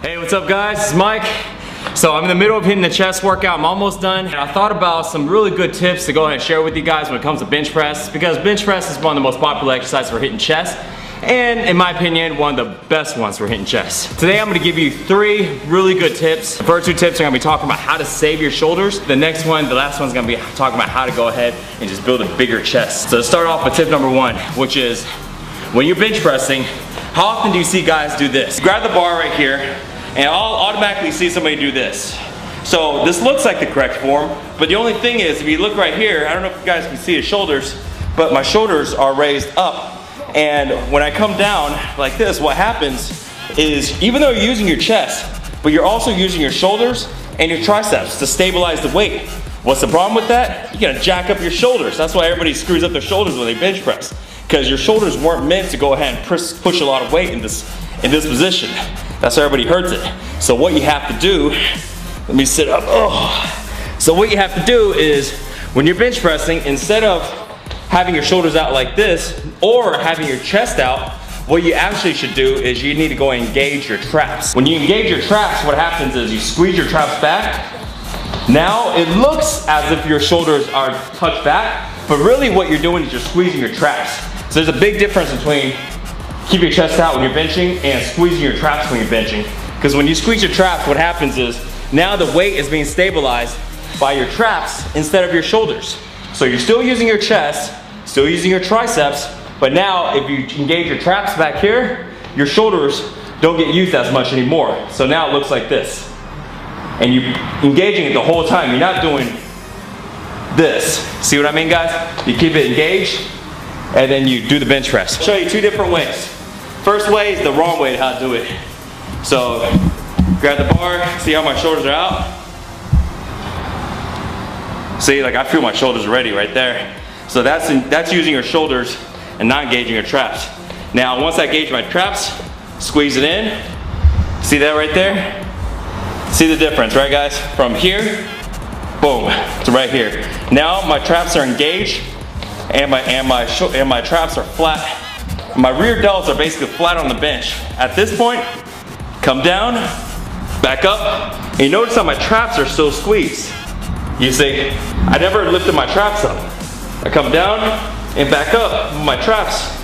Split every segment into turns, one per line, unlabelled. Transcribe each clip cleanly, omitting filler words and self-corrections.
Hey, what's up guys? It's Mike. So I'm in the middle of hitting the chest workout. I'm almost done. And I thought about some really good tips to go ahead and share with you guys when it comes to bench press, because bench press is one of the most popular exercises for hitting chest. And in my opinion, one of the best ones for hitting chest. Today I'm gonna give you 3 really good tips. The first 2 tips are gonna be talking about how to save your shoulders. The next one, the last one's gonna be talking about how to go ahead and just build a bigger chest. So let's start off with tip number 1, which is when you're bench pressing, how often do you see guys do this? Grab the bar right here, and I'll automatically see somebody do this. So this looks like the correct form, but the only thing is, if you look right here, I don't know if you guys can see his shoulders, but my shoulders are raised up. And when I come down like this, what happens is, even though you're using your chest, but you're also using your shoulders and your triceps to stabilize the weight. What's the problem with that? You're gonna jack up your shoulders. That's why everybody screws up their shoulders when they bench press, because your shoulders weren't meant to go ahead and push a lot of weight in this position. That's why everybody hurts it. So what you have to do, let me sit up. Oh. So what you have to do is, when you're bench pressing, instead of having your shoulders out like this or having your chest out, what you actually should do is you need to go and engage your traps. When you engage your traps, what happens is you squeeze your traps back. Now it looks as if your shoulders are touched back, but really what you're doing is you're squeezing your traps. So there's a big difference between keep your chest out when you're benching and squeezing your traps when you're benching. Because when you squeeze your traps, what happens is now the weight is being stabilized by your traps instead of your shoulders. So you're still using your chest, still using your triceps, but now if you engage your traps back here, your shoulders don't get used as much anymore. So now it looks like this. And you're engaging it the whole time. You're not doing this. See what I mean, guys? You keep it engaged, and then you do the bench press. I'll show you 2 different ways. First way is the wrong way to how to do it. So grab the bar, see how my shoulders are out? See, like I feel my shoulders already right there. So that's using your shoulders and not engaging your traps. Now once I gauge my traps, squeeze it in. See that right there? See the difference, right guys? From here, boom, to right here. Now my traps are engaged and my traps are flat. My rear delts are basically flat on the bench. At this point, come down, back up, and you notice how my traps are still squeezed. You see, I never lifted my traps up. I come down and back up, my traps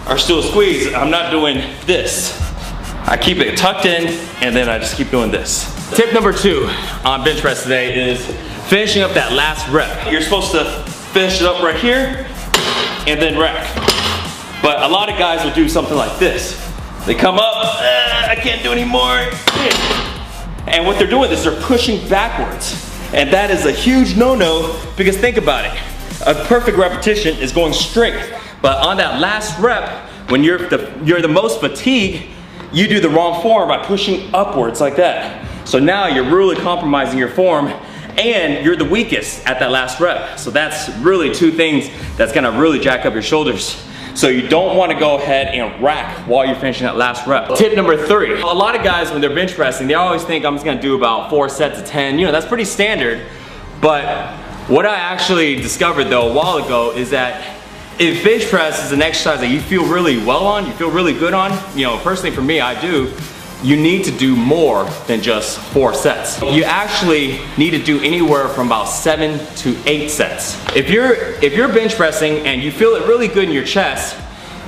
are still squeezed. I'm not doing this. I keep it tucked in, and then I just keep doing this. Tip number 2 on bench press today is finishing up that last rep. You're supposed to finish it up right here, and then rack. But a lot of guys will do something like this. They come up, I can't do anymore. And what they're doing is they're pushing backwards. And that is a huge no-no, because think about it. A perfect repetition is going straight. But on that last rep, when you're the most fatigued, you do the wrong form by pushing upwards like that. So now you're really compromising your form, and you're the weakest at that last rep. So that's really 2 things that's gonna really jack up your shoulders. So you don't wanna go ahead and rack while you're finishing that last rep. Tip number 3. A lot of guys, when they're bench pressing, they always think I'm just gonna do about 4 sets of 10. You know, that's pretty standard. But what I actually discovered though a while ago is that if bench press is an exercise that you feel really well on, you feel really good on, you know, personally for me, I do, you need to do more than just 4 sets. You actually need to do anywhere from about 7 to 8 sets. If you're bench pressing and you feel it really good in your chest,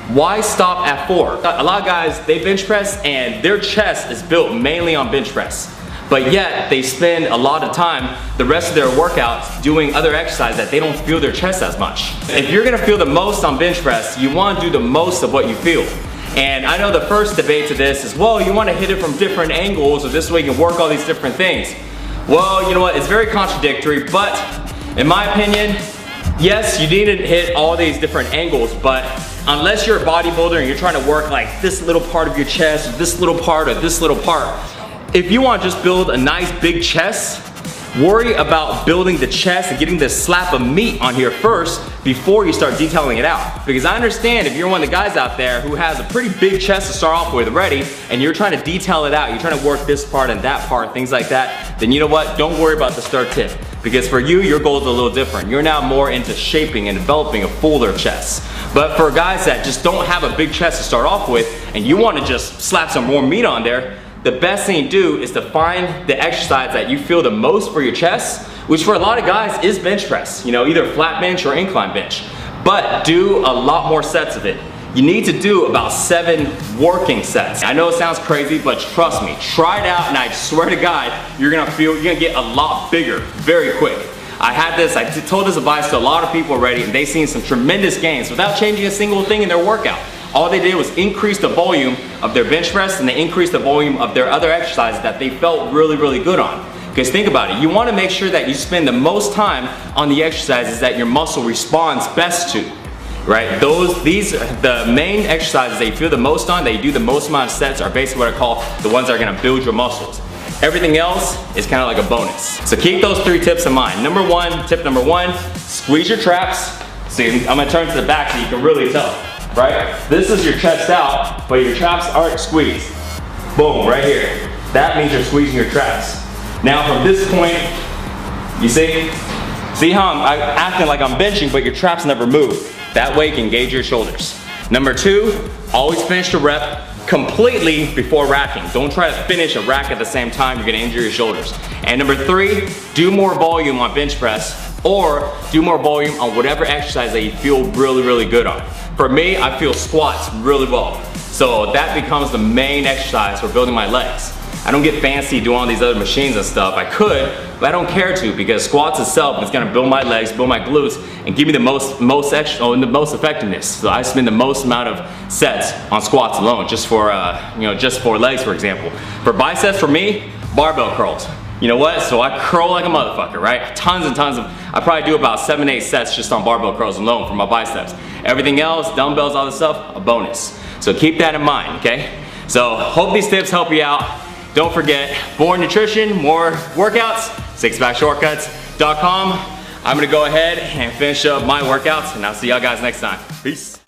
why stop at 4? A lot of guys, they bench press and their chest is built mainly on bench press. But yet they spend a lot of time the rest of their workouts doing other exercises that they don't feel their chest as much. If you're gonna feel the most on bench press, you wanna do the most of what you feel. And I know the first debate to this is, well, you want to hit it from different angles, so this way you can work all these different things. Well, you know what, it's very contradictory, but in my opinion, yes, you need to hit all these different angles, but unless you're a bodybuilder and you're trying to work like this little part of your chest, or this little part, or this little part, if you want to just build a nice big chest, worry about building the chest and getting this slap of meat on here first before you start detailing it out. Because I understand if you're one of the guys out there who has a pretty big chest to start off with already, and you're trying to detail it out, you're trying to work this part and that part, things like that, then you know what, don't worry about this third tip. Because for you, your goal is a little different. You're now more into shaping and developing a fuller chest. But for guys that just don't have a big chest to start off with, and you want to just slap some more meat on there, the best thing to do is to find the exercise that you feel the most for your chest, which for a lot of guys is bench press, you know, either flat bench or incline bench. But do a lot more sets of it. You need to do about 7 working sets. I know it sounds crazy, but trust me, try it out and I swear to God, you're gonna get a lot bigger very quick. I told this advice to a lot of people already and they've seen some tremendous gains without changing a single thing in their workout. All they did was increase the volume of their bench press and they increased the volume of their other exercises that they felt really, really good on. Because think about it, you want to make sure that you spend the most time on the exercises that your muscle responds best to, right? The main exercises that you feel the most on, that you do the most amount of sets, are basically what I call the ones that are going to build your muscles. Everything else is kind of like a bonus. So keep those 3 tips in mind. Tip number one, squeeze your traps. See, I'm going to turn to the back so you can really tell, right? This is your chest out, but your traps aren't squeezed. Boom, right here. That means you're squeezing your traps. Now from this point, you see how I'm acting like I'm benching, but your traps never move. That way you can engage your shoulders. Number 2, always finish the rep completely before racking. Don't try to finish a rack at the same time, you're gonna injure your shoulders. And number 3, do more volume on bench press or do more volume on whatever exercise that you feel really, really good on. For me, I feel squats really well. So that becomes the main exercise for building my legs. I don't get fancy doing all these other machines and stuff. I could, but I don't care to, because squats itself is gonna build my legs, build my glutes, and give me the most effectiveness. So I spend the most amount of sets on squats alone, just for legs, for example. For biceps, for me, barbell curls. You know what? So I curl like a motherfucker, right? Tons and tons of, I probably do about 7 to 8 sets just on barbell curls alone for my biceps. Everything else, dumbbells, all this stuff, a bonus. So keep that in mind, okay? So hope these tips help you out. Don't forget, more nutrition, more workouts, sixpackshortcuts.com. I'm gonna go ahead and finish up my workouts and I'll see y'all guys next time. Peace.